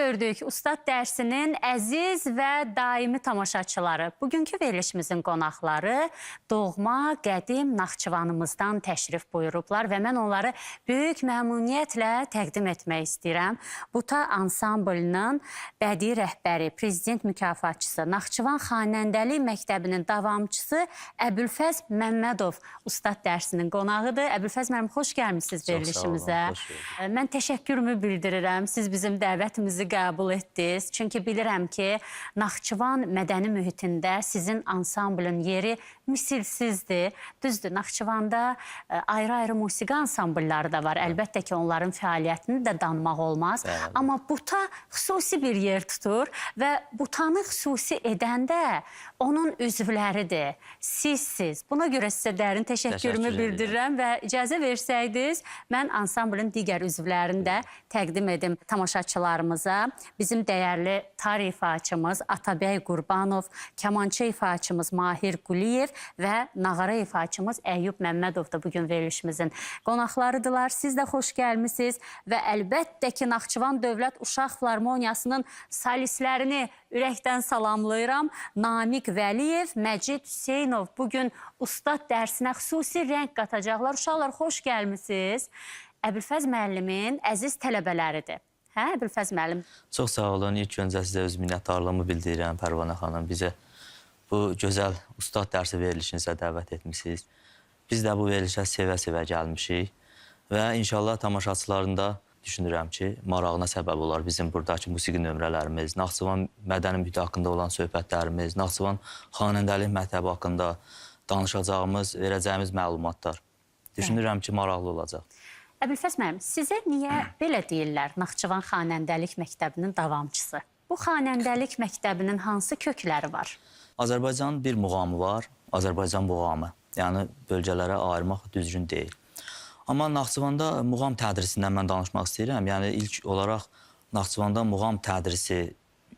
gördük Ustad dərsinin əziz və daimi tamaşaçıları. Bugünkü verilişimizin qonaqları doğma, qədim Naxçıvanımızdan təşrif buyurublar və mən onları böyük məmnuniyyətlə təqdim etmək istəyirəm. Buta ansamblının bədii rəhbəri, prezident mükafatçısı, Naxçıvan Xanəndəlik Məktəbinin davamçısı Əbülfəz Məmmədov Ustad dərsinin qonağıdır. Əbülfəz müəllim, xoş gəlmişsiniz verilişimizə. Mən təşəkkürümü bildirirəm. Siz bizim dəvətimizi qəbul etdiniz. Çünki bilirəm ki, Naxçıvan mədəni mühitində sizin ansamblın yeri misilsizdir. Düzdür, Naxçıvanda ayrı-ayrı musiqi ansamblları da var. Əlbəttə ki, onların fəaliyyətini də danmaq olmaz. Amma Buta xüsusi bir yer tutur və Butanı xüsusi edəndə onun üzvləridir. Sizsiz. Buna görə sizə dərin təşəkkürümü bildirirəm və icazə versəydiniz, mən ansamblın digər üzvlərini də təqdim edim tamaşaçılarımıza. Bizim dəyərli tar ifaçımız Atabəy Qurbanov, kamança ifaçımız Mahir Quliyev və nağara ifaçımız Əyyub Məmmədov da bugün verilişimizin qonaqlarıdırlar. Siz də xoş gəlmişsiniz və əlbəttə ki, Naxçıvan Dövlət Uşaq Filarmoniyasının solistlərini ürəkdən salamlayıram. Namiq Vəliyev, Məcid Hüseynov bugün Ustad dərsinə xüsusi rəng qatacaqlar. Uşaqlar, xoş gəlmişsiniz. Əbülfəz müəllimin əziz tələbələridir. Hə, Əbülfəz müəllim? Çox sağ olun. İlk öncə sizə öz minnətdarlığımı bildirirəm, Pərvanə xanım. Bizə bu gözəl Ustad dərsi verilişinizə dəvət etmişsiniz. Biz də bu verilişə sevə-sevə gəlmişik və inşallah tamaşaçıların da düşünürəm ki, marağına səbəb olar bizim buradakı musiqi nömrələrimiz, Naxçıvan mədəni mühiti haqqında olan söhbətlərimiz, Naxçıvan Xanəndəlik Məktəbi haqqında danışacağımız, verəcəyimiz məlumatlar. Düşünürəm ki, maraqlı olacaq. Əbülfəz müəllim, sizə niyə belə deyirlər Naxçıvan Xanəndəlik Məktəbinin davamçısı? Bu Xanəndəlik Məktəbinin hansı kökləri var? Azərbaycanın bir muğamı var, Azərbaycan muğamı. Yəni, bölgələrə ayırmaq düzgün deyil. Amma Naxçıvanda muğam tədrisindən mən danışmaq istəyirəm. Yəni, ilk olaraq Naxçıvanda muğam tədrisi,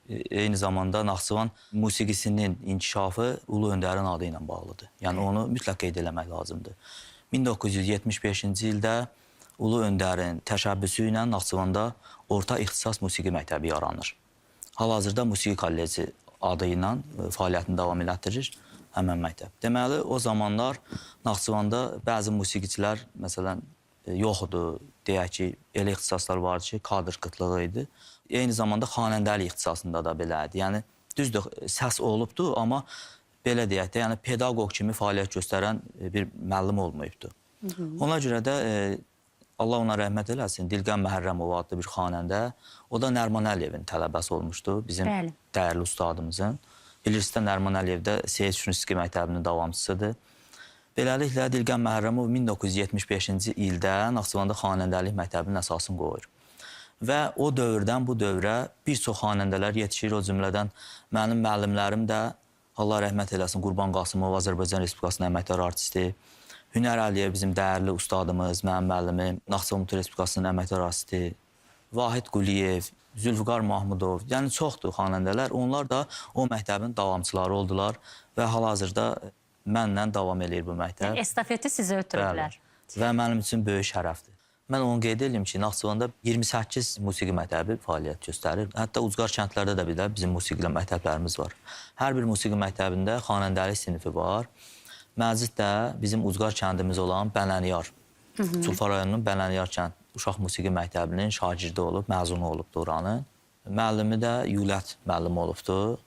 eyni zamanda Naxçıvan musiqisinin inkişafı Ulu Öndərin adı ilə bağlıdır. Yəni, onu mütləq qeyd eləmək lazımdır. 1975-ci ildə Ulu Öndərin təşəbbüsü ilə Naxçıvanda Orta İxtisas Musiqi Məktəbi yaranır. Hal-hazırda Musiqi Kolleci adı ilə fəaliyyətini davam elətdirir həmən məktəb. Deməli, o zamanlar Naxçıvanda bəzi musiqiçilər, məsələn, yoxdur, deyək ki, elə ixtisaslar vardı ki, kadr qıtlığı idi. Eyni zamanda xanəndəlik ixtisasında da belədir. Yəni, düzdür, səs olubdur, amma belə deyək də, yəni pedaqoq kimi fəaliyyət göstərən bir müəllim olmayıbdır. Ona görə də Allah ona rəhmət eləsin, Dilqən Məhərrəmov adlı bir xanəndə, o da Nərman Əliyevin tələbəsi olmuşdu, bizim dəyərli ustadımızın. Bilirsiniz də, Nərman Əliyev də Seyid Şünüski məktəbinin davamçısıdır. Beləliklə, Dilqən Məhərrəmov 1975-ci ildə Naxçıvanda Xanəndəlik məktəbinin əsasını qoyur. Və o dövrdən bu dövrə bir çox xanəndələr yetişir, o cümlədən mənim müəllimlərim də, Allah rəhmət eləsin, Qurban Qasımov, Azərbaycan Respublikasının əməkdar artisti, Hünər Əliyev bizim dəyərli ustadımız, mənim müəllimim, Naxçıvan Muxtar Respublikasının əməkdar artisti, Vahid Quliyev, Zülfüqar Mahmudov, yəni çoxdur xanəndələr. Onlar da o məktəbin davamçıları oldular və hal-hazırda mənlə davam edir bu məktəb. Estafeti sizə ötürürlər. Və mənim üçün böyük şərəfdir. Mən onu qeyd edeyim ki, Naxçıvanda 28 musiqi məktəbi fəaliyyət göstərir. Hətta ucqar kəndlərdə də bir də bizim musiqi məktəblərimiz var. Hər bir musiqi məktəbində xanəndəlik sinifi var. Məzid də bizim ucqar kəndimiz olan Bənəniyar, Sulfa rayonunun Bənəniyar kənd Uşaq Musiqi Məktəbinin şagirdi olub, məzunu olubdur oranın. Müəllimi də Yulət müəllim olubdur.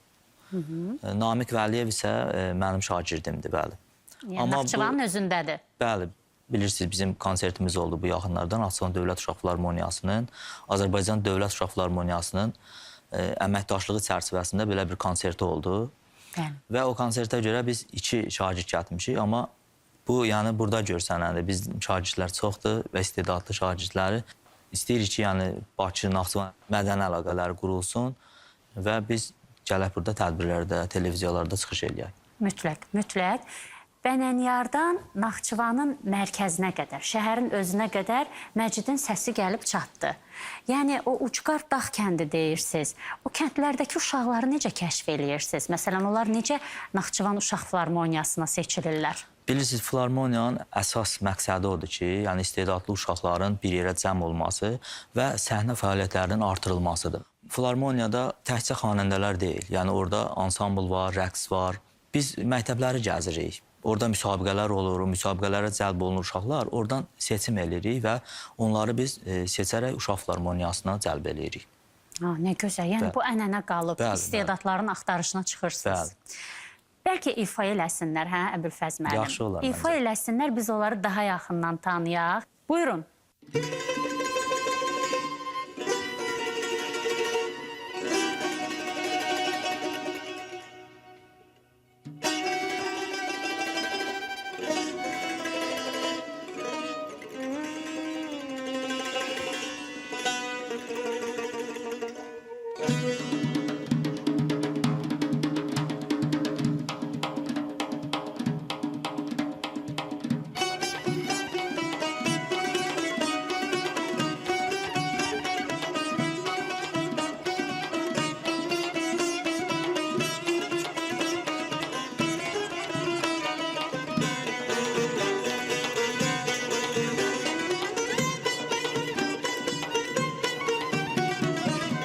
Namiq Vəliyev isə mənim şagirdimdir, bəli. Yəni, Naxçıvanın özündədir. Bəli, bilirsiniz, bizim konsertimiz oldu bu yaxınlardan. Naxçıvan Dövlət Uşaq Filarmoniyasının, Azərbaycan Dövlət Uşaq Filarmoniyasının əməkdaşlığı çərçivəsində belə bir konserti oldu. Və o konsertə görə biz 2 şagird gətirmişik, amma bu, yəni, burada görsənədir. Biz şagirdlər çoxdur və istedadlı şagirdləri istəyirik ki, yəni, Bakı, Naxçıvan mədəni əlaqələri qurulsun və biz gələk burada tədbirlərdə, televiziyalarda çıxış eləyək. Mütləq, mütləq. Bənəniyardan Naxçıvanın mərkəzinə qədər, şəhərin özünə qədər Məcidin səsi gəlib çatdı. Yəni, o ucqar dağ kəndi deyirsiniz. O kəndlərdəki uşaqları necə kəşf eləyirsiniz? Məsələn, onlar necə Naxçıvan Uşaq Filarmoniyasına seçilirlər? Bilirsiniz, filarmoniyanın əsas məqsədi odur ki, yəni istedadlı uşaqların bir yerə cəm olması və səhnə fəaliyyətlərinin artırılmasıdır. Filarmoniyada təkcə xanəndələr deyil, yəni orada ansambl var, rəqs var. Biz məktəbləri gəzirik. Orada müsabiqələr olur, o müsabiqələrə cəlb olunur uşaqlar. Oradan seçim edirik və onları biz seçərək uşaq filarmoniyasına cəlb edirik. Nə gözəl. Yəni bu ənənə qalıb, Bəli, istedadların axtarışına çıxırsınız. Bəlkə ifa eləsinlər, hə, Əbülfəz müəllim? Yaxşı olar İfa məncə. eləsinlər, biz onları daha yaxından tanıyaq. Buyurun.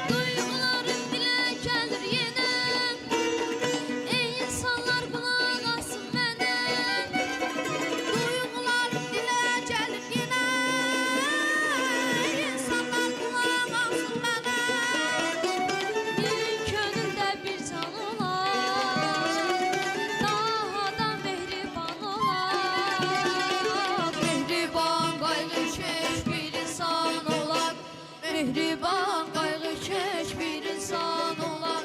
Duygularım dilə gəlir yenə, ey insanlar qulaq asın mənə. Duygularım dilə gəlir yenə, ey insanlar qulaq asın mənə. Bir könüldə bir can olar, daha da mehriban olar. Mehriban qayğıkeş bir insan olar, mehriban qayğıkeş bir insan olar.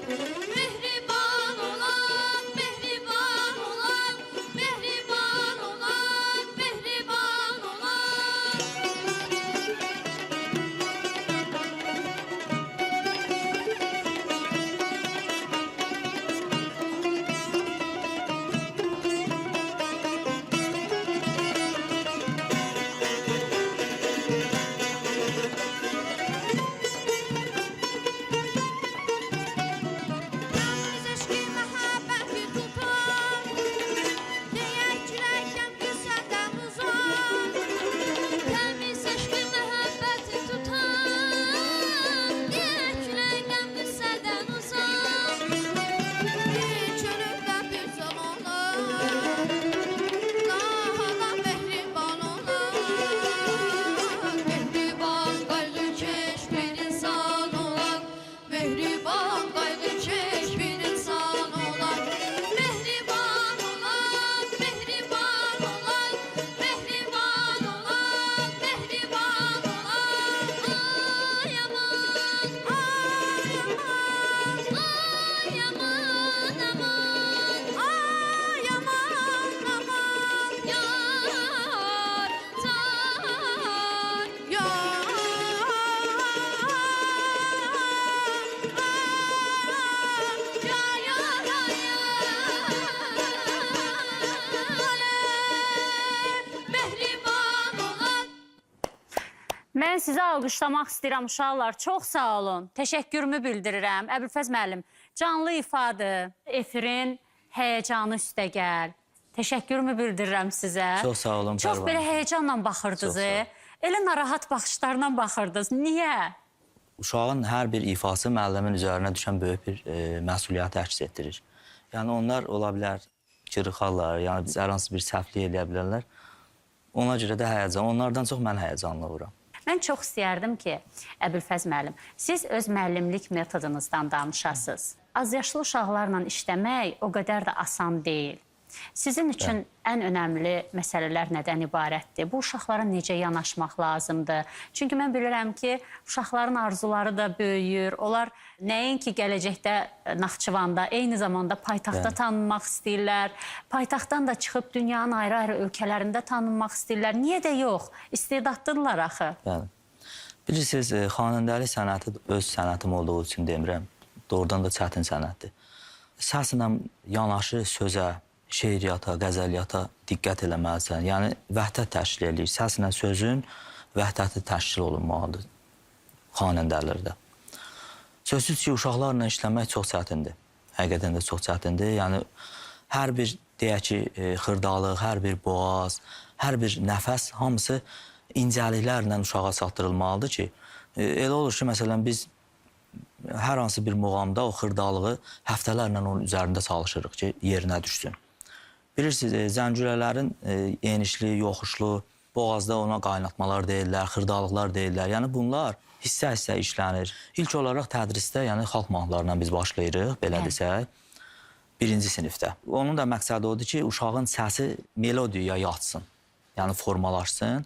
Mehriban olar, mehriban olar, mehriban olar, mehriban olar. Təmiz eşqi məhəbbəti tutar, deyək ürəkdən güzəldən uzaq. Təmiz eşqi məhəbbəti tutar, deyək ürəkdən güzəldən uzaq. Bir könüldə bir can olar, daha da mehriban olar. Mehriban qayğıkeş bir insan olar, mehriban qayğıkeş bir insan olar. Mehriban olar, mehriban olar, mehriban olar, mehriban olar. Ay aman, ay aman, ay aman, aman, ay aman, aman. Yar, can, mehriban olar. Mən sizə alqışlamaq istəyirəm uşaqlar. Çox sağ olun. Təşəkkürümü bildirirəm. Əbülfəz müəllim, canlı ifadə, efirin həyəcanı üstə gəl. Təşəkkürümü bildirirəm sizə. Çox sağ olun, Çox Pərvan. belə həyəcanla baxırdınız. Çox sağ olun. Elə narahat baxışlarla baxırdınız. Niyə? Uşağın hər bir ifası müəllimin üzərinə düşən böyük bir məsuliyyəti əks etdirir. Yəni onlar ola bilər, qırıxarlar, yəni biz hər hansı bir səhvlik edə bilərlər. Ona görə də həyəcan, onlardan çox mən həyəcanlı oluram. Mən çox istəyərdim ki, Əbülfəz müəllim, siz öz müəllimlik metodunuzdan danışasınız. Az yaşlı uşaqlarla işləmək o qədər də asan deyil. Sizin üçün ən önəmli məsələlər nədən ibarətdir? Bu uşaqlara necə yanaşmaq lazımdır? Çünki mən bilirəm ki, uşaqların arzuları da böyüyür. Onlar nəinki gələcəkdə Naxçıvanda, eyni zamanda paytaxtda tanınmaq istəyirlər. Paytaxtdan da çıxıb dünyanın ayrı-ayrı ölkələrində tanınmaq istəyirlər. Niyə də yox? İstedadlıdırlar axı. Yəni, bilirsiniz, xanəndəlik sənəti öz sənətim olduğu üçün demirəm. Doğrudan da çətin sənətdir. Səslə yanaşı sözə, şeiriyyata, qəzəliyyata diqqət eləməlisən. Yəni, vəhdət təşkil edir. Səslə sözün vəhdəti təşkil olunmalıdır xanəndələrdə. Sözsüz ki, uşaqlarla işləmək çox çətindir. Həqiqətən də çox çətindir. Yəni, hər bir, deyək ki, xırdalıq, hər bir boğaz, hər bir nəfəs, hamısı incəliklərlə uşağa çatdırılmalıdır ki, elə olur ki, məsələn, biz hər hansı bir muğamda o xırdalığı həftələrlə onun üzərində çalışırıq ki, yerinə düşsün. Bilirsiniz, zəncürələrin enişli, yoxuşlu, boğazda ona qaynatmalar deyirlər, xırdalıqlar deyirlər. Yəni bunlar hissə-hissə işlənir. İlk olaraq tədrisdə, yəni xalq mahnılarından biz başlayırıq, belə desək, birinci sinifdə. Onun da məqsədi odur ki, uşağın səsi melodiyaya yatsın, yəni formalaşsın.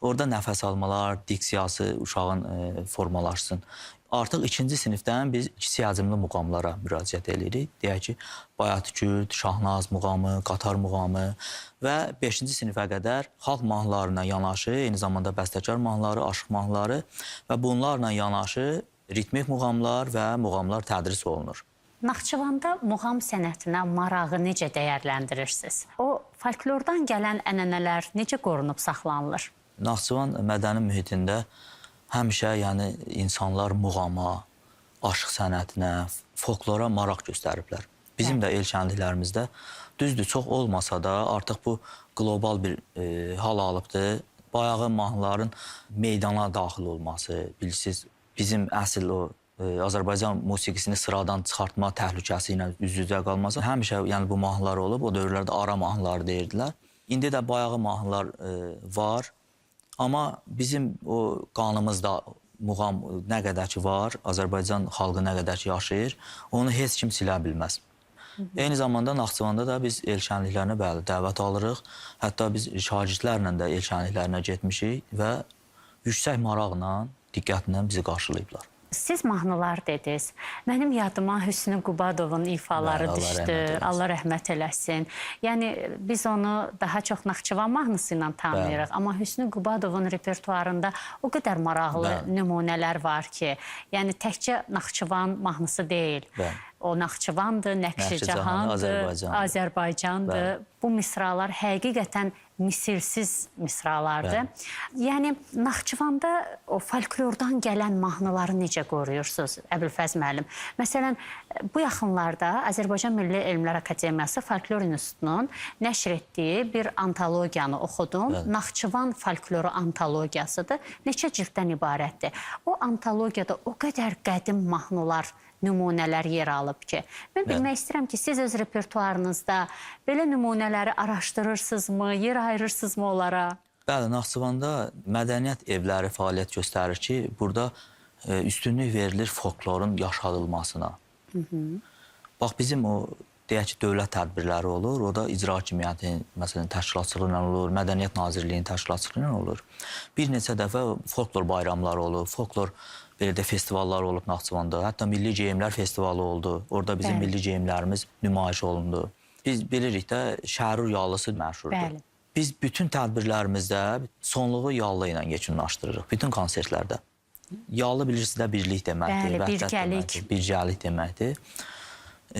Orada nəfəs almalar, diksiyası uşağın formalaşsın. Artıq ikinci sinifdən biz kiçik həcmli muğamlara müraciət edirik. Deyək ki, Bayat-Kürt, Şahnaz muğamı, Qatar muğamı və 5-ci sinifə qədər xalq mahnılarına yanaşı, eyni zamanda bəstəkar mahnıları, aşıq mahnıları və bunlarla yanaşı ritmik muğamlar və muğamlar tədris olunur. Naxçıvanda muğam sənətinə marağı necə dəyərləndirirsiniz? O folklordan gələn ənənələr necə qorunub saxlanılır? Naxçıvan mədəni mühitində həmişə yəni insanlar muğama, aşıq sənətinə, folklora maraq göstəriblər. Bizim də el kəndliklərimizdə düzdür, çox olmasa da artıq bu qlobal bir hal alıbdır. Bayağı mahnıların meydana daxil olması, bilirsiniz, bizim əsl o Azərbaycan musiqisini sıradan çıxartma təhlükəsi ilə üz-üzə qalması həmişə yəni bu mahnılar olub. O dövrlərdə ara mahnıları deyirdilər. İndi də bayağı mahnılar var. Amma bizim o qanımızda muğam nə qədər ki var, Azərbaycan xalqı nə qədər ki yaşayır, onu heç kim silə bilməz. Eyni zamanda Naxçıvanda da biz el şənliklərinə bəli dəvət alırıq. Hətta biz şagirdlərlə də el şənliklərinə getmişik və yüksək maraqla, diqqətlə bizi qarşılayıblar. Siz mahnılar dediniz. Mənim yadıma Hüsnü Qubadovun ifaları düşdü. Allah rəhmət eləsin. Yəni biz onu daha çox Naxçıvan mahnısı ilə tanıyırıq. Amma Hüsnü Qubadovun repertuarında o qədər maraqlı nümunələr var ki, yəni təkcə Naxçıvan mahnısı deyil. O Naxçıvandır, Nəqşicahandır, Azərbaycandır. Bu misralar həqiqətən misilsiz misralardır. Yəni Naxçıvanda o folklordan gələn mahnıları necə qoruyursunuz Əbülfəz müəllim? Məsələn, bu yaxınlarda Azərbaycan Milli Elmlər Akademiyası Folklor İnstitutunun nəşr etdiyi bir antologiyanı oxudum. Naxçıvan folkloru antologiyasıdır. Neçə cilddən ibarətdir. O antologiyada o qədər qədim mahnılar, nümunələr yer alıb ki. Mən bilmək istəyirəm ki, siz öz repertuarınızda belə nümunələri araşdırırsınızmı, yer ayırırsınızmı onlara? Bəli, Naxçıvanda mədəniyyət evləri fəaliyyət göstərir ki, burada üstünlük verilir folklorun yaşadılmasına. Bax, bizim o, deyək ki, dövlət tədbirləri olur, o da icra hakimiyyəti, məsələn, təşkilatçılığı ilə olur, Mədəniyyət Nazirliyinin təşkilatçılığı ilə olur. Bir neçə dəfə folklor bayramları olur, folklor belə də festivallar olub Naxçıvanda. Hətta Milli Geyimlər Festivalı oldu. Orada bizim milli geyimlərimiz nümayiş olundu. Biz bilirik də Şərur yallısı məşhurdur. Biz bütün tədbirlərimizdə sonluğu yallı ilə yekunlaşdırırıq. Bütün konsertlərdə. Yallı bilirsiniz də birlik deməkdir. Birgəlik. Birgəlik deməkdir.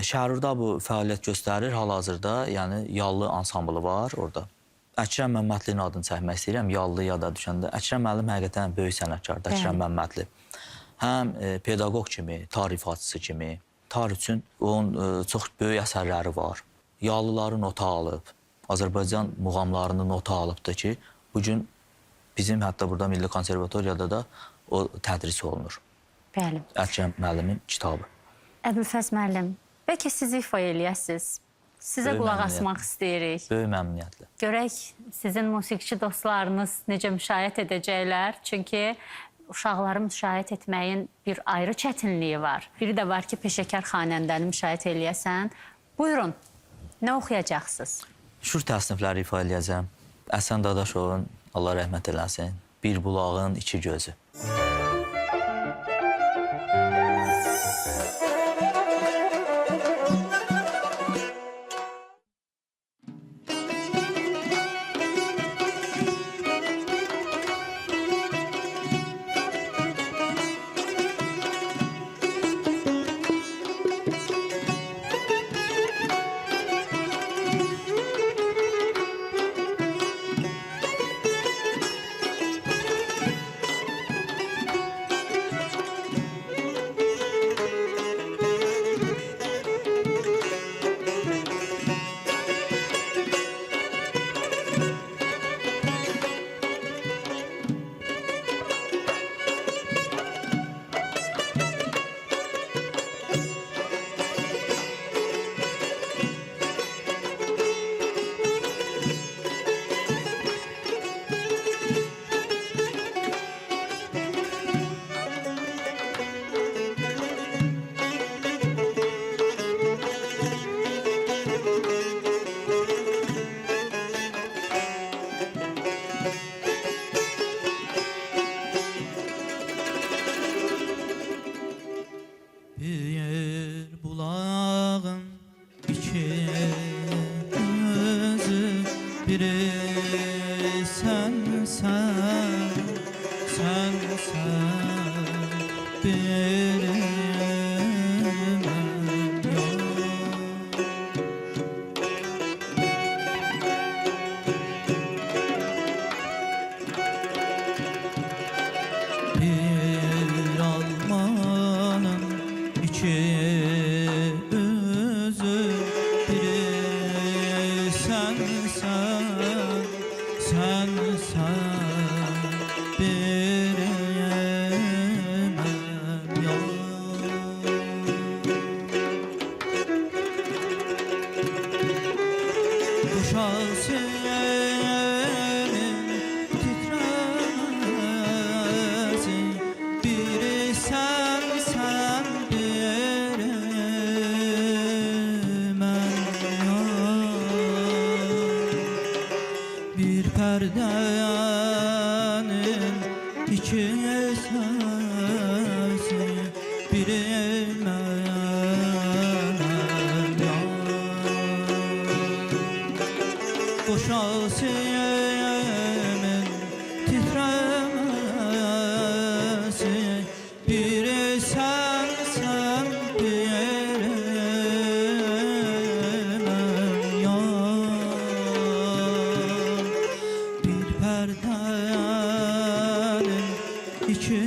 Şərurda bu fəaliyyət göstərir. Hal-hazırda yəni yallı ansamblı var orada. Əkrəm Məmmədlinin adını çəkmək istəyirəm. Yallı yada düşəndə. Əkrəm müəllim həqiqətən böyük sənətkardır. Əkrəm Məmmədli. Həm pedaqoq kimi, tarifatçısı kimi, tarix üçün onun çox böyük əsərləri var. Yallıları nota alıb, Azərbaycan muğamlarını nota alıbdır ki, bugün bizim hətta burada Milli Konservatoriyada da o tədris olunur. Bəli. Əkrəm müəllimin kitabı. Əbülfəz müəllim, bəlkə siz ifa eləyəsiniz. Sizə qulaq asmaq istəyirik. Böyük məmnuniyyətlə. Görək sizin musiqiçi dostlarınız necə müşahidə edəcəklər. Çünki uşaqları müşahidə etməyin bir ayrı çətinliyi var. Biri də var ki, peşəkar xanəndəni müşahidə eləyəsən. Buyurun, nə oxuyacaqsınız? Şur təsnifləri ifa eləyəcəm. Əsən Dadaşovun, Allah rəhmət eləsin, Bir bulağın iki gözü. perdenin iki sesi biri mənim yar. Boşalsın titremesi biri sensen bilemem yar. Bir perdenin iki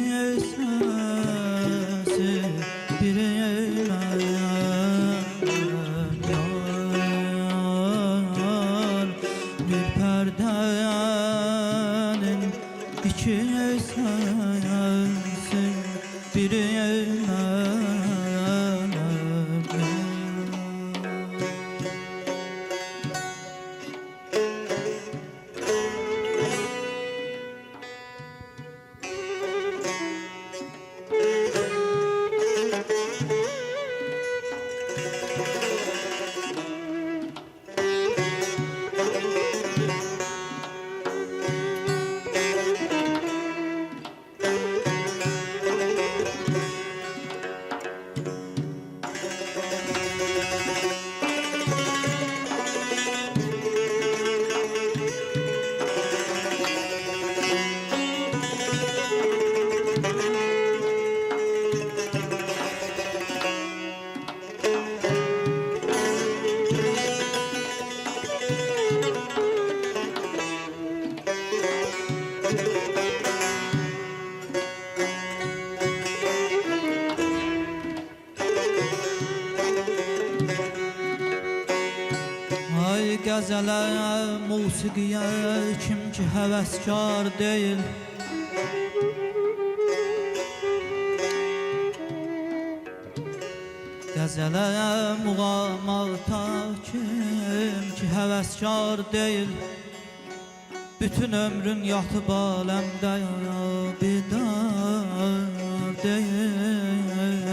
sesi biri mənim yar. Bir perdenin iki sensin biri mənim yar. Ay qəzələ, musiqiyə kim ki həvəskar deyil. Qəzələ, muğamata kim ki həvəskar deyil. Bütün ömrün yatıb aləmdə bidar deyil.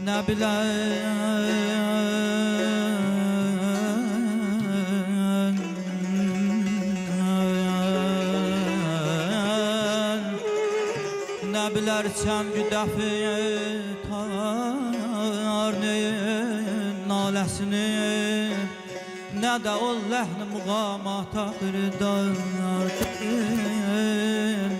Ne bilen ne bilersen güdefi tarneyin nalesini ne de o lehni muğamata kırdar değil.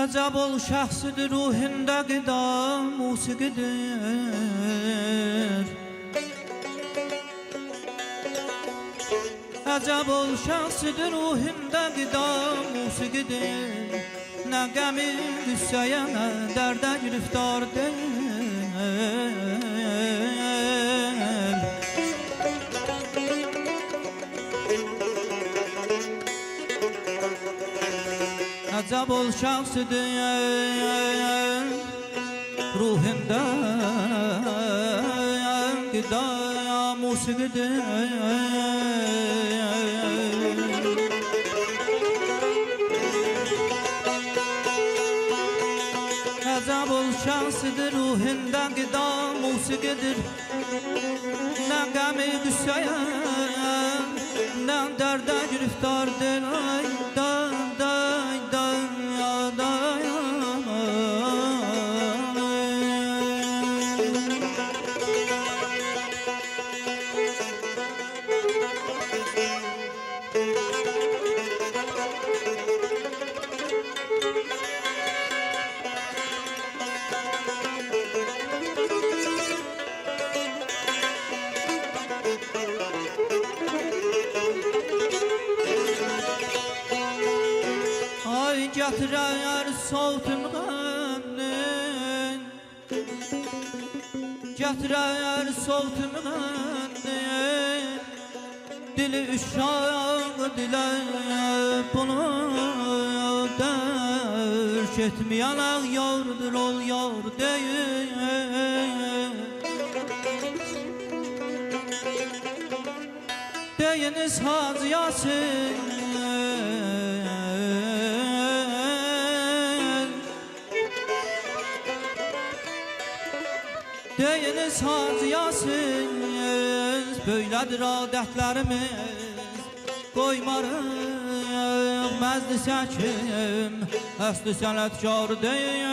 Əcəb ol şəxsidir ruhində qida musiqidir. Əcəb ol şəxsidir ruhində qida musiqidir. Nə qəmi qüssəyə nə dərdə giriftar deyil. Əcəb ol şəxsidir ruhində qida musiqidir. Əcəb ol şəxsidir ruhində qida musiqidir. Nə qəmi qüssəyə Ne derde giriftardır ay day day day ya day. Ay getirer soğutun gönlün, getirer soğutun gönlün. Dili uşak dile bunu derk etmeyen yardır ol yar değil. Deyiniz Hacı Yasin, deyiniz Hacı Yasin, böyledir adetlerimiz. Koymarıq məzdi səkim, əsli sənətkar deyil.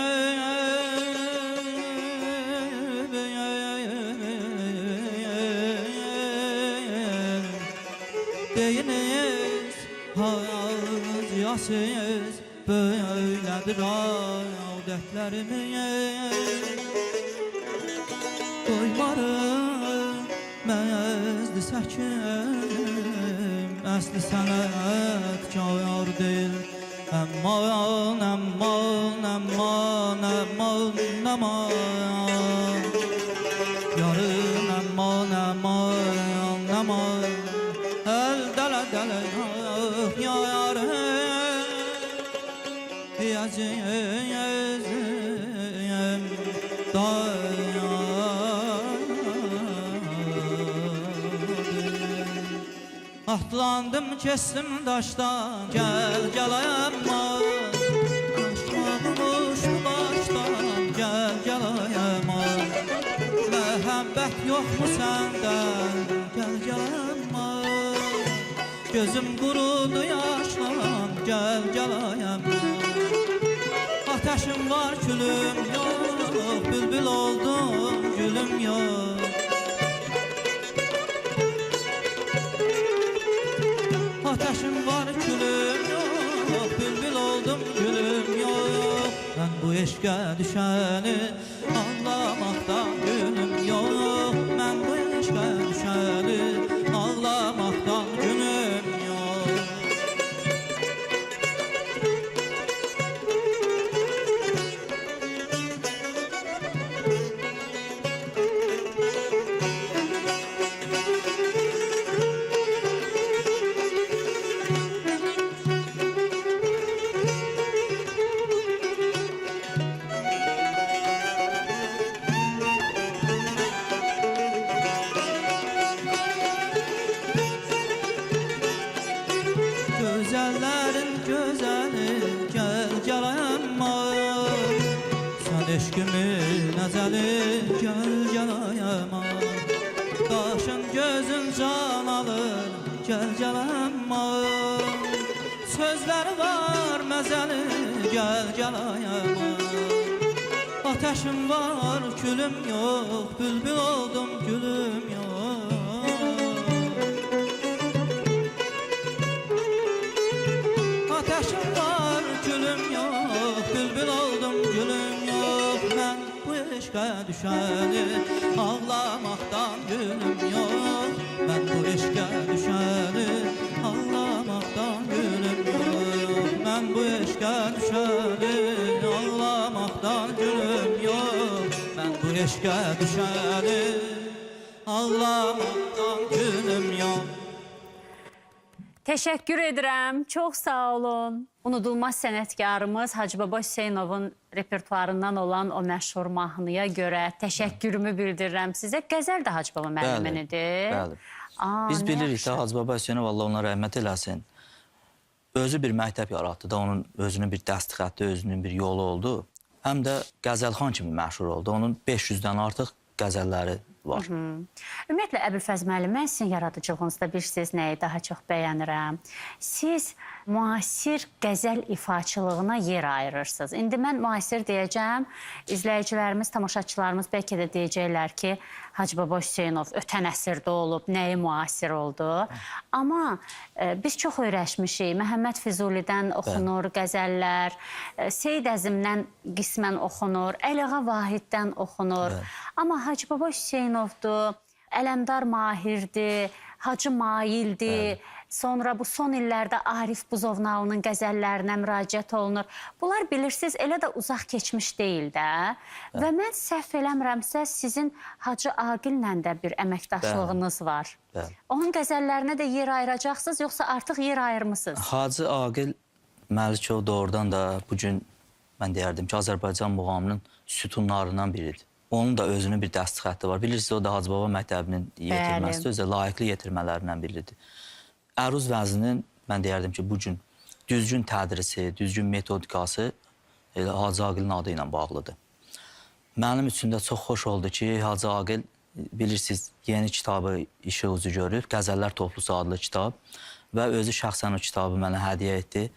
Deyiniz Hacı Yasin, böyledir adetlerimiz. Koymarım məzdi səkim, əsli sənətkar deyil. Aman, aman, aman, aman, aman. Yarın aman, aman, aman. El dele dele yarın. Yazım Atlandım kestim daştan, gel gel ayağıma. Aşkımı uçtu baştan, gel gel ayağıma. Məhəbbət yok mu sende, gel gel ayağıma. Gözüm kurudu yaşlan, gel gel ayağıma. Ateşim var külüm yok, bülbül oldum gülüm yok. Ateşim var külüm yok, bülbül oldum gülüm yok. Ben bu eşke düşeni ağlamaktan gülüm yok. Ben bu eşke düşeni ağlamaktan gülüm yok. Güzellerin güzeli gel gel ayağıma. Sen eşkimin ezeli gel gel ayağıma. Kaşın gözün can alır gel gel ayağıma. Sözleri var mezeli gel gel ayağıma. Ateşim var külüm yok, bülbül oldum gülüm yok. Ateşim var külüm yok, bülbül oldum gülüm yok. Ben bu eşke düşeni ağlamaktan gülüm yok. Ben bu eşke düşeni ağlamaktan gülüm yok. Ben bu eşke düşeni ağlamaktan gülüm yok. Ben bu eşke düşeni ağlamaktan gülüm yok. Teşekkür ederim. Çok sağ olun. Unudulmaz sənətkarımız Hacı Baba Hüseynovun repertuarından olan o məşhur mahnıya görə təşəkkürümü bildirirəm sizə. Qəzəl də Hacı Baba müəllimidir. Bəli. Biz bilirik də Hacı Baba Hüseynov Allah ona rəhmət eləsin. Özü bir məktəb yaratdı da, onun özünün bir dəst xətti, özünün bir yolu oldu. Həm də Qəzəlxan kimi məşhur oldu. Onun 500-dən artıq qəzəlləri var. Ümumiyyətlə, Əbülfəz müəllim, mən sizin yaradıcılığınızda bilirsiniz nəyi daha çox bəyənirəm. Siz müasir qəzəl ifaçılığına yer ayırırsınız. İndi mən müasir deyəcəm, izləyicilərimiz, tamaşaçılarımız bəlkə də deyəcəklər ki, Hacı Baba Hüseynov ötən əsrdə olub, nəyi müasir oldu. Amma biz çox öyrəşmişik. Məhəmməd Füzulidən oxunur qəzəllər, Seyid Əzimdən qismən oxunur, Əliağa Vahiddən oxunur. Amma Hacı Baba Hüseynovdur, Ələmdar Mahirdir, Hacı Maildir. Sonra bu son illərdə Arif Buzovnalının qəzəllərinə müraciət olunur. Bunlar bilirsiniz, elə də uzaq keçmiş deyil də. Və mən səhv eləmirəmsə, sizin Hacı Aqillə də bir əməkdaşlığınız var. Onun qəzəllərinə də yer ayıracaqsınız, yoxsa artıq yer ayırmısınız? Hacı Aqil Məlikov doğrudan da bugün mən deyərdim ki, Azərbaycan muğamının sütunlarından biridir. Onun da özünün bir dəst xətti var. Bilirsiniz, o da Hacı Baba məktəbinin yetirməsidir, özü də layiqli yetirmələrindən biridir. Əruz vəzninin mən deyərdim ki, bugün düzgün tədrisi, düzgün metodikası Hacı Aqilin adı ilə bağlıdır. Mənim üçün də çox xoş oldu ki, Hacı Aqil, bilirsiniz, yeni kitabı işə ucu görür, Qəzəllər Toplusu adlı kitab və özü şəxsən o kitabı mənə hədiyyə etdi.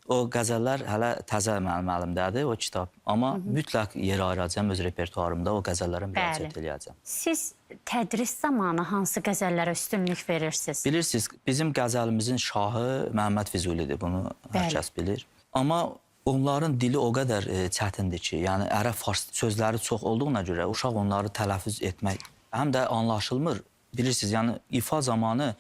O qəzəllər hələ təzə mənim əlimdədir, o kitab. Amma mütləq yer ayıracağım öz repertuarımda, o qəzəllərə müraciət edəcəm. Siz tədris zamanı hansı qəzəllərə üstünlük verirsiniz? Bilirsiniz, bizim qəzəlimizin şahı Məhəmməd Füzulidir, bunu hər kəs bilir. Amma onların dili o qədər çətindir ki, yəni ərəb fars sözləri çox olduğuna görə uşaq onları tələffüz etmək həm də anlaşılmır. Bilirsiniz, yəni ifa zamanı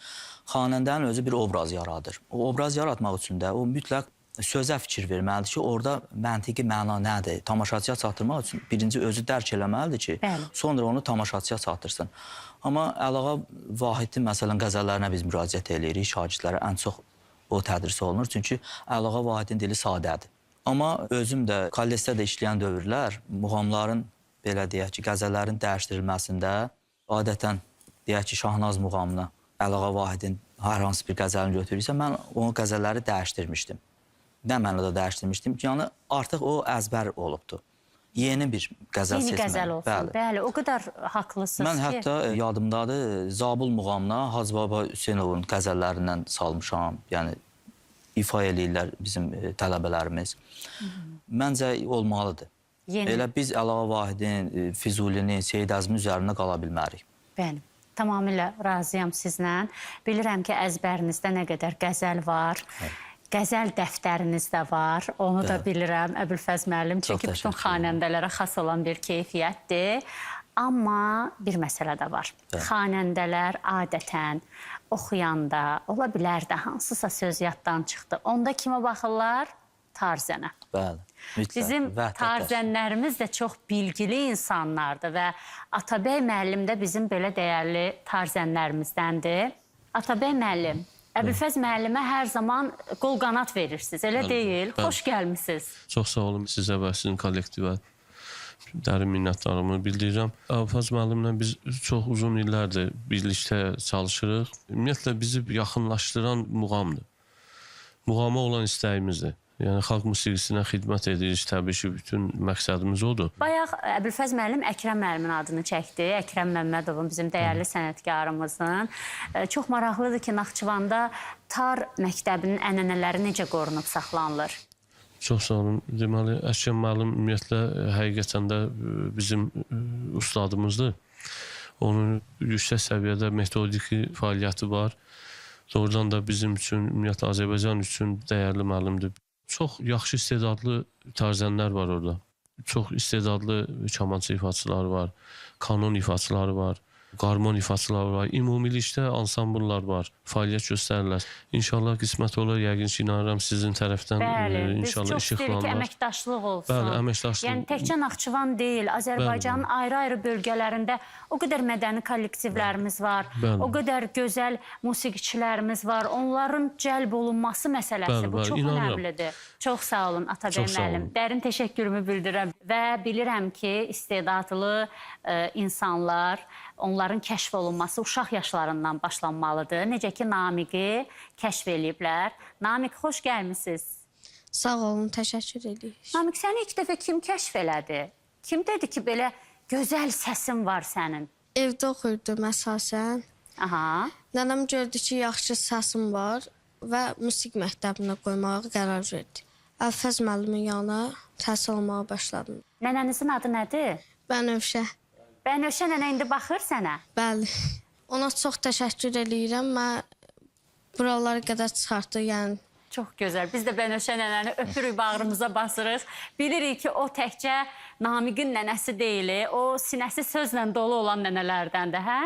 xanəndənin özü bir obraz yaradır. O obraz yaratmaq üçün də o mütləq sözə fikir verməlidir ki, orada məntiqi məna nədir? Tamaşaçıya çatdırmaq üçün birinci özü dərk eləməlidir ki, sonra onu tamaşaçıya çatdırsın. Amma Əliağa Vahidin məsələn qəzəllərinə biz müraciət edirik, şagirdlərə ən çox o tədris olunur. Çünki Əliağa Vahidin dili sadədir. Amma özüm də kollejdə də işləyən dövrlər muğamların, belə deyək ki, qəzəllərin dəyişdirilməsində adətən deyək ki, Şahnaz muğamına Əliağa Vahidin hər hansı bir qəzəlini götürürsə, mən o qəzəlləri dəyişdirmişdim. Nə mənada dəyişdirmişdim ki, yəni artıq o əzbər olubdur. Yeni bir qəzəl seçmək. Yeni qəzəl olsun, bəli, o qədər haqlısınız ki. Mən hətta yadımdadır, Zabul muğamına Hacı Baba Hüseynovun qəzəllərindən salmışam. Yəni, ifa eləyirlər bizim tələbələrimiz. Məncə olmalıdır. Elə biz Əliağa Vahidin, Füzulinin, Seyid Əzmin üzərində qala bilmərik. Bəli. Tamamilə razıyam sizlə. Bilirəm ki, əzbərinizdə nə qədər qəzəl var. Qəzəl dəftəriniz də var. Onu da bilirəm, Əbülfəz müəllim. Çünki bütün xanəndələrə xas olan bir keyfiyyətdir. Amma bir məsələ də var. Xanəndələr adətən oxuyanda, ola bilər də hansısa söz yaddan çıxdı. Onda kimə baxırlar? Tarzənə. Bəli. Bizim tarzənlərimiz də çox bilgili insanlardır və Atabəy müəllim də bizim belə dəyərli tarzənlərimizdəndir. Atabəy müəllim, Əbülfəz müəllimə hər zaman qol qanat verirsiniz, elə deyil? Xoş gəlmişsiniz. Çox sağ olun sizə və sizin kollektivə dərin minnətdarlığımı bildirirəm. Əbülfəz müəllimlə biz çox uzun illərdir birlikdə çalışırıq. Ümumiyyətlə bizi yaxınlaşdıran muğamdır. Muğama olan istəyimizdir. Yəni, xalq musiqisinə xidmət edirik, təbii ki, bütün məqsədimiz odur. Bayaq Əbülfəz müəllim Əkrəm müəllimin adını çəkdi. Əkrəm Məmmədovun, bizim dəyərli sənətkarımızın. Çox maraqlıdır ki, Naxçıvanda tar məktəbinin ənənələri necə qorunub saxlanılır? Çox sağ olun. Deməli, Əkrəm müəllim ümumiyyətlə həqiqətən də bizim ustadımızdır. Onun yüksək səviyyədə metodiki fəaliyyəti var. Doğrudan da bizim üçün, ümumiyyətlə Azərbaycan üçün dəyərli müəllimdir. Çox yaxşı istedadlı tarzənlər var orada. Çox istedadlı kamança ifaçıları var, kanon ifaçıları var, qarmon ifaçıları var, ümumilikdə ansambullar var, fəaliyyət göstərirlər. İnşallah qismət olar, yəqin ki, inanıram sizin tərəfdən inşallah işıqlanlar. Bəli, biz çox istəyirik ki, əməkdaşlıq olsun. Bəli, əməkdaşlıq. Yəni, təkcə Naxçıvan deyil, Azərbaycanın ayrı-ayrı bölgələrində o qədər mədəni kollektivlərimiz var, o qədər gözəl musiqiçilərimiz var. Onların cəlb olunması məsələsi, bu çox önəmlidir. Çox sağ olun, Atabəy müəllim. Dərin təşəkkürümü bildirirəm və bilirəm ki, istedadlı insanlar, onların kəşf olunması uşaq yaşlarından başlanmalıdır. Necə ki, Namiqi kəşf eləyiblər. Namiq, xoş gəlmişsiniz. Sağ olun, təşəkkür edirik. Namiq, səni ilk dəfə kim kəşf elədi? Kim dedi ki, belə gözəl səsin var sənin? evdə oxuyurdum əsasən. Aha. Nənəm gördü ki, yaxşı səsim var və musiqi məktəbinə qoymağa qərar verdi. Əlfəz müəllimin yanına təhsil almağa başladım. Nənənizin adı nədir? Bənövşə. Bənövşə nənə indi baxır sənə. Bəli. Ona çox təşəkkür eləyirəm. Mən buralara qədər çıxartdı, yəni. Çox gözəl. Biz də Bənövşə nənəni öpürük, bağrımıza basırıq. Bilirik ki, o təkcə Namiqin nənəsi deyil, o sinəsi sözlə dolu olan nənələrdəndir, hə?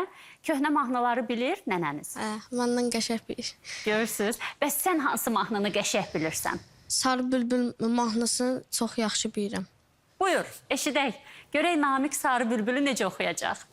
Köhnə mahnıları bilir nənəniz. Məndən qəşəng bilir. Görürsünüz. Bəs sən hansı mahnını qəşəng bilirsən? Sarı bülbül mahnısını çox yaxşı bilirəm. Buyur, eşidək. Görək Namiq Sarı Bülbülü necə oxuyacaq?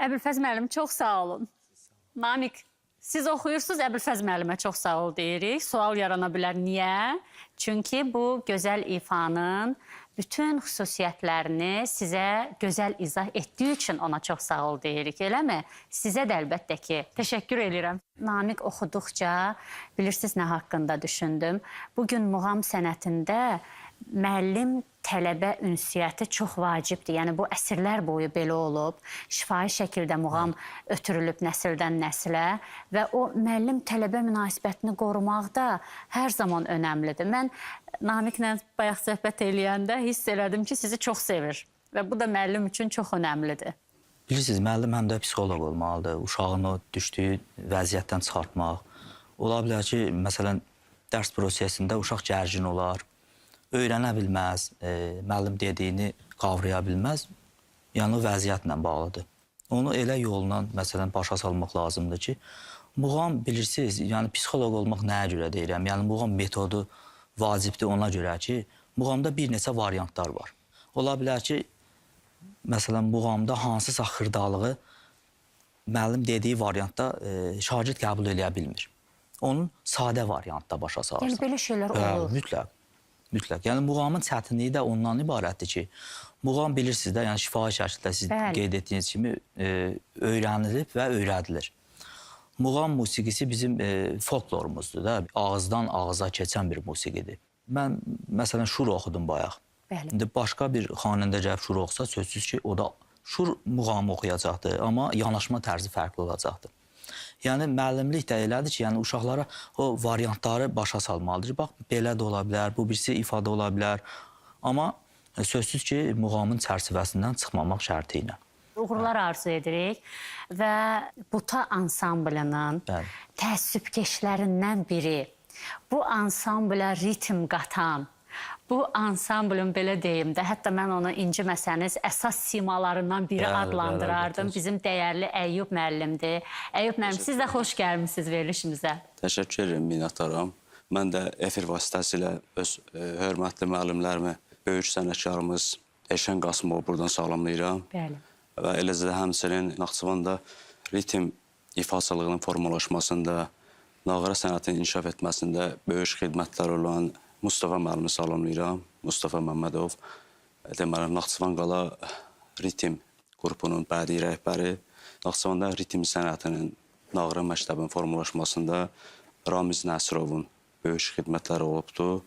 Əbülfəz müəllim, çox sağ olun. Namik, siz oxuyursunuz, Əbülfəz müəllimə çox sağ ol deyirik. Sual yarana bilər, niyə? Çünki bu gözəl ifanın bütün xüsusiyyətlərini sizə gözəl izah etdiyi üçün ona çox sağ ol deyirik, eləmi? Sizə də əlbəttə ki, təşəkkür edirəm. Namik oxuduqca, bilirsiniz nə haqqında düşündüm. Bugün muğam sənətində müəllim-tələbə ünsiyyəti çox vacibdir. Yəni, bu əsrlər boyu belə olub. Şifahi şəkildə muğam ötürülüb nəsildən nəsilə və o müəllim-tələbə münasibətini qorumaq da hər zaman önəmlidir. Mən Namiklə bayaq söhbət eləyəndə hiss elədim ki, sizi çox sevir və bu da müəllim üçün çox önəmlidir. Bilirsiniz, müəllim həm də psixoloq olmalıdır. Uşağın o düşdüyü vəziyyətdən çıxartmaq. Ola bilər ki, məsələn, dərs prosesində uşaq gərgin olar, öyrənə bilməz, müəllim dediyini qavraya bilməz, yəni o vəziyyətlə bağlıdır. Onu elə yolla, məsələn, başa salmaq lazımdır ki, muğam bilirsiniz, yəni psixoloq olmaq nəyə görə deyirəm, yəni muğam metodu vacibdir ona görə ki, muğamda bir neçə variantlar var. Ola bilər ki, məsələn, muğamda hansısa xırdalığı müəllim dediyi variantda şagird qəbul edə bilmir. Onun sadə variantda başa salırsan. Yəni, belə şeylər olur. Mütləq. Yəni, muğamın çətinliyi də ondan ibarətdir ki, muğam bilirsiniz də, yəni şifahi şəkildə siz qeyd etdiyiniz kimi öyrənilib və öyrədilir. Muğam musiqisi bizim folklorumuzdur da, ağızdan ağıza keçən bir musiqidir. Mən, məsələn, şur oxudum bayaq. İndi başqa bir xanəndə gəlib şur oxusa, sözsüz ki, o da şur muğamı oxuyacaqdır, amma yanaşma tərzi fərqli olacaqdır. Yəni, müəllimlik də elədir ki, yəni uşaqlara o variantları başa salmalıdır. Bax, belə də ola bilər, bu birisi ifadə ola bilər. Amma sözsüz ki, muğamın çərçivəsindən çıxmamaq şərti ilə. Uğurlar arzu edirik və Buta ansamblının təəssübkeşlərindən biri, bu ansamblə ritm qatan, bu ansamblın belə deyim də, hətta mən onu inciməsəniz, əsas simalarından biri adlandırardım. Bizim dəyərli Əyyub müəllimdir. Əyyub müəllim, siz də xoş gəlmişsiniz verilişimizə. Təşəkkür edirəm, minnətdaram. Mən də efir vasitəsilə öz hörmətli müəllimlərimi, böyük sənətkarımız Eşən Qasımov buradan salamlayıram. Bəli. Və eləcə də həmçinin Naxçıvanda ritm ifaçılığının formalaşmasında, nağara sənətinin inkişaf etməsində böyük xidmətlər olan Mustafa müəllimi salamlayıram. Mustafa Məmmədov, deməli, Naxçıvan qala ritm qrupunun bədii rəhbəri. Naxçıvanda ritm sənətinin nağara məktəbinin formalaşmasında Ramiz Nəsirovun böyük xidmətləri olubdur.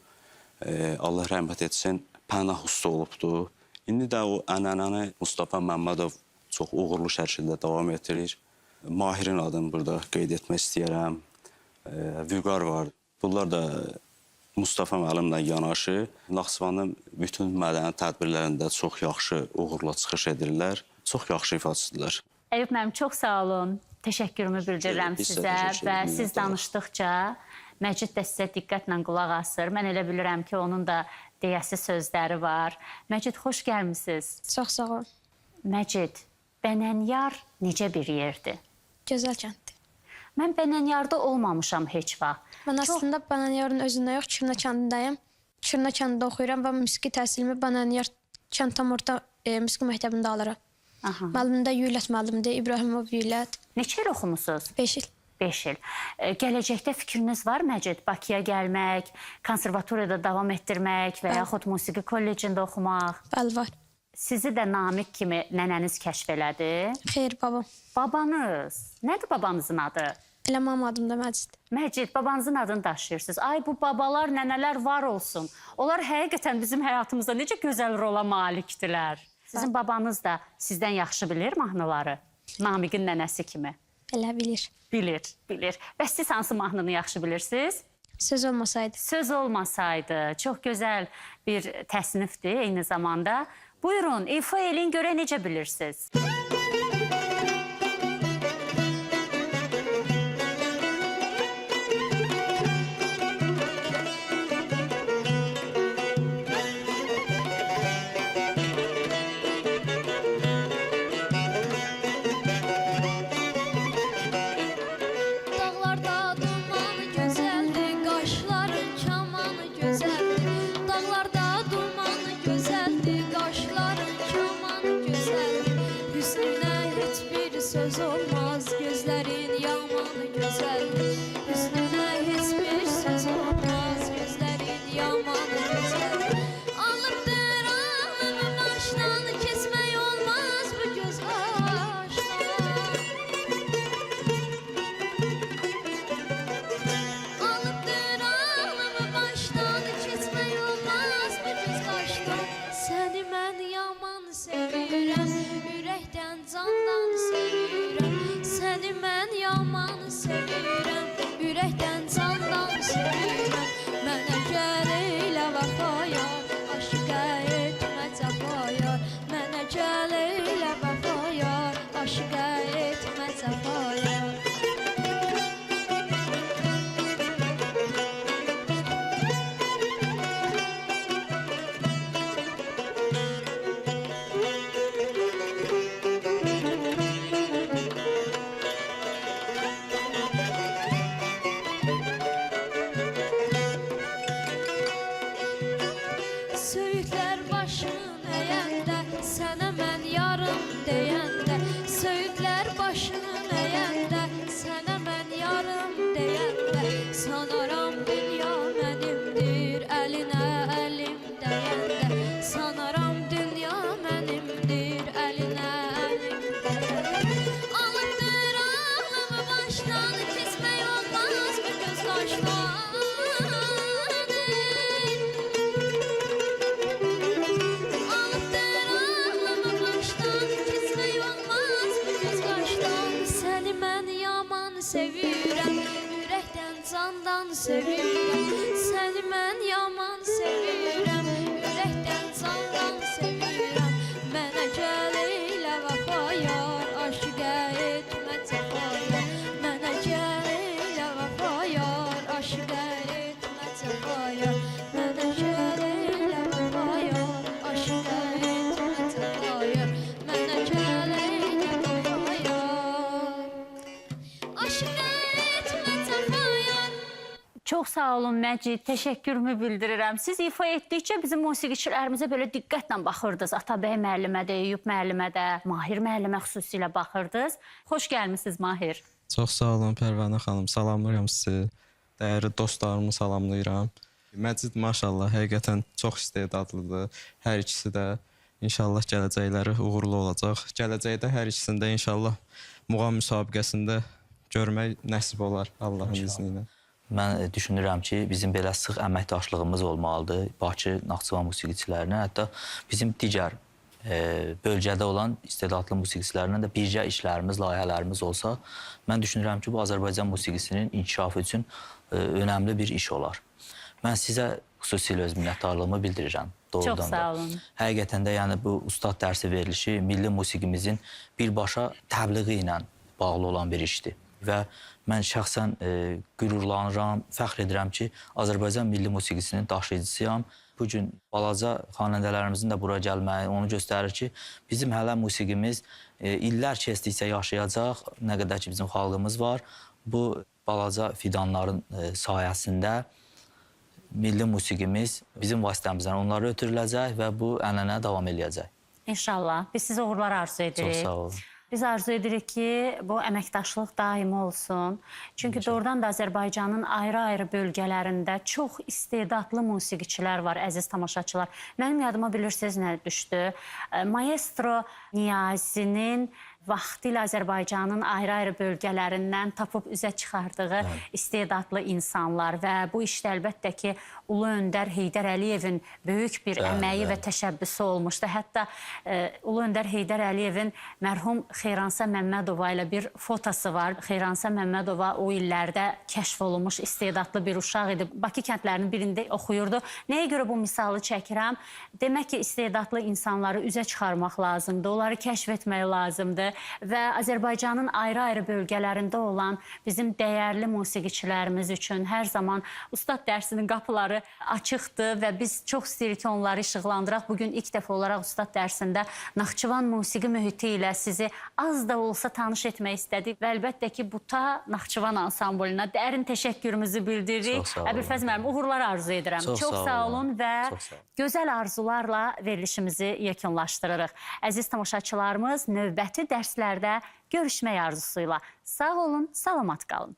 Allah rəhmət etsin, Pənah usta olubdur. İndi də o ənənəni Mustafa Məmmədov çox uğurlu şəkildə davam etdirir. Mahirin adını burada qeyd etmək istəyərəm. Vüqar var. Bunlar da Mustafa müəllimlə yanaşı Naxçıvanın bütün mədəni tədbirlərində çox yaxşı uğurla çıxış edirlər. Çox yaxşı ifaçıdırlar. Əyyub müəllim, çox sağ olun. Təşəkkürümü bildirirəm sizə və siz danışdıqca Məcid də sizə diqqətlə qulaq asır. Mən elə bilirəm ki, onun da deyəsi sözləri var. Məcid, xoş gəlmişsiniz. Çox sağ ol. Məcid, Bənənyar necə bir yerdir? Gözəl kənddir. Mən Bənənyarda olmamışam heç vaxt. Mən aslında Bənənyarın özündə yox, Kürnə kəndindəyim. Kürnə kəndində oxuyuram və musiqi təhsilimi Bənənyar kənd tam orta musiqi məktəbində alıram. Müəllimim də Yüylət müəllimdir, İbrahimov Yüylət. Neçə il oxumusunuz? 5 il. 5 il. Gələcəkdə fikriniz var Məcid? Bakıya gəlmək, konservatoriyada davam etdirmək və yaxud musiqi kollecində oxumaq? Bəli, var. Sizi də Namik kimi nənəniz kəşf elədi. Xeyr, babam. Babanız? Nədir babanızın adı? Elə mənim adım da Məcid. Məcid, babanızın adını daşıyırsınız. Ay, bu babalar, nənələr var olsun. Onlar həqiqətən bizim həyatımızda necə gözəl rola malikdirlər. Sizin babanız da sizdən yaxşı bilir mahnıları? Namiqin nənəsi kimi. Elə bilir. Bilir. Bəs siz hansı mahnını yaxşı bilirsiniz? Söz olmasaydı. Söz olmasaydı. Çox gözəl bir təsnifdir eyni zamanda. Buyurun, ifa eləyin, görə necə bilirsiniz? Dağlarda duman gözəldir, qaşların kamanı gözəldir. Dağlarda duman gözəldir, qaşların kamanı gözəldir. Hüsn başın əyəndə, sənə mən yarım deyəndə, söyüdlər başın əyəndə, sənə mən yarım deyəndə, sanaram dünya mənimdir, əlinə əlim deyəndə, sanaram dünya mənimdir, əlinə əlim deyəndə. Alıbdır ağlımı başdan, kesmək olmaz bu göz qaşdan. Sevirəm, ürəkdən candan sevirəm. Səni mən yaman sevirəm, ürəkdən candan sevirəm. Mənə gəl eylə vəfa yar, aşiqə etmə cəfa yar. Mənə gəl eylə vəfa yar, aşiqə etmə cəfa yar. Mənə gəl eylə vəfa yar, aşiqə etmə cəfa yar. Mənə gəl eylə vəfa yar. Çox sağ olun Məcid, təşəkkürümü bildirirəm. Siz ifa etdikcə bizim musiqiçilərimizə belə diqqətlə baxırdınız. Atabəy müəllimə də, Eyüp müəllimə də, Mahir müəllimə xüsusilə baxırdınız. Xoş gəlmisiniz Mahir. Çox sağ olun Pərvanə xanım, salamlayıram sizi. Dəyərli dostlarımı salamlayıram. Məcid maşallah həqiqətən çox istedadlıdır. Hər ikisi də inşallah gələcəkləri uğurlu olacaq. Gələcəkdə hər ikisində inşallah muğam müsabiqəsində görmək nəsib olar Allahın izni ilə. Mən düşünürəm ki, bizim belə sıx əməkdaşlığımız olmalıdır Bakı Naxçıvan musiqiçilərinə, hətta bizim digər bölgədə olan istedadlı musiqiçilərlə də birgə işlərimiz, layihələrimiz olsa, mən düşünürəm ki, bu Azərbaycan musiqisinin inkişafı üçün önəmli bir iş olar. Mən sizə xüsusilə öz minnətdarlığımı bildirirəm. Çox sağ olun. Həqiqətən də yəni bu ustad dərsi verilişi milli musiqimizin birbaşa təbliği ilə bağlı olan bir işdir. Və mən şəxsən qürurlanıram, fəxr edirəm ki, Azərbaycan milli musiqisinin daşıyıcısıyam. Bugün balaca xanəndələrimizin də bura gəlməyi onu göstərir ki, bizim hələ musiqimiz illər keçdikcə yaşayacaq, nə qədər ki bizim xalqımız var. Bu balaca fidanların sayəsində milli musiqimiz bizim vasitəmizdən onlara ötürüləcək və bu ənənə davam eləyəcək. İnşallah. Biz sizə uğurlar arzu edirik. Çox sağ olun. Biz arzu edirik ki, bu əməkdaşlıq daimi olsun. Çünki doğrudan da Azərbaycanın ayrı-ayrı bölgələrində çox istedadlı musiqiçilər var, əziz tamaşaçılar. Mənim yadıma bilirsiniz nə düşdü? Maestro Niyazinin vaxtilə Azərbaycanın ayrı-ayrı bölgələrindən tapıb üzə çıxardığı istedadlı insanlar və bu işdə əlbəttə ki, Ulu Öndər Heydər Əliyevin böyük bir əməyi və təşəbbüsü olmuşdu. Hətta Ulu Öndər Heydər Əliyevin mərhum Xeyransa Məmmədova ilə bir fotosu var. Xeyransa Məmmədova o illərdə kəşf olunmuş istedadlı bir uşaq idi. Bakı kəndlərinin birində oxuyurdu. Nəyə görə bu misalı çəkirəm? Demək ki, istedadlı insanları üzə çıxarmaq lazımdır, onları kəşf etmək lazımdır. Və Azərbaycanın ayrı-ayrı bölgələrində olan bizim dəyərli musiqiçilərimiz üçün hər zaman ustad dərsinin qapıları açıqdır və biz çox istəyirik ki, onları işıqlandıraq. Bugün ilk dəfə olaraq ustad dərsində Naxçıvan musiqi mühiti ilə sizi az da olsa tanış etmək istədik və əlbəttə ki, Buta Naxçıvan ansamblına dərin təşəkkürümüzü bildiririk. Əbülfəz müəllim, uğurlar arzu edirəm. Çox sağ olun və gözəl arzularla verilişimizi yekunlaşdırırıq. Əziz tamaşaçılarımız, növbəti dərslərdə görüşmək arzusuyla sağ olun, salamat qalın.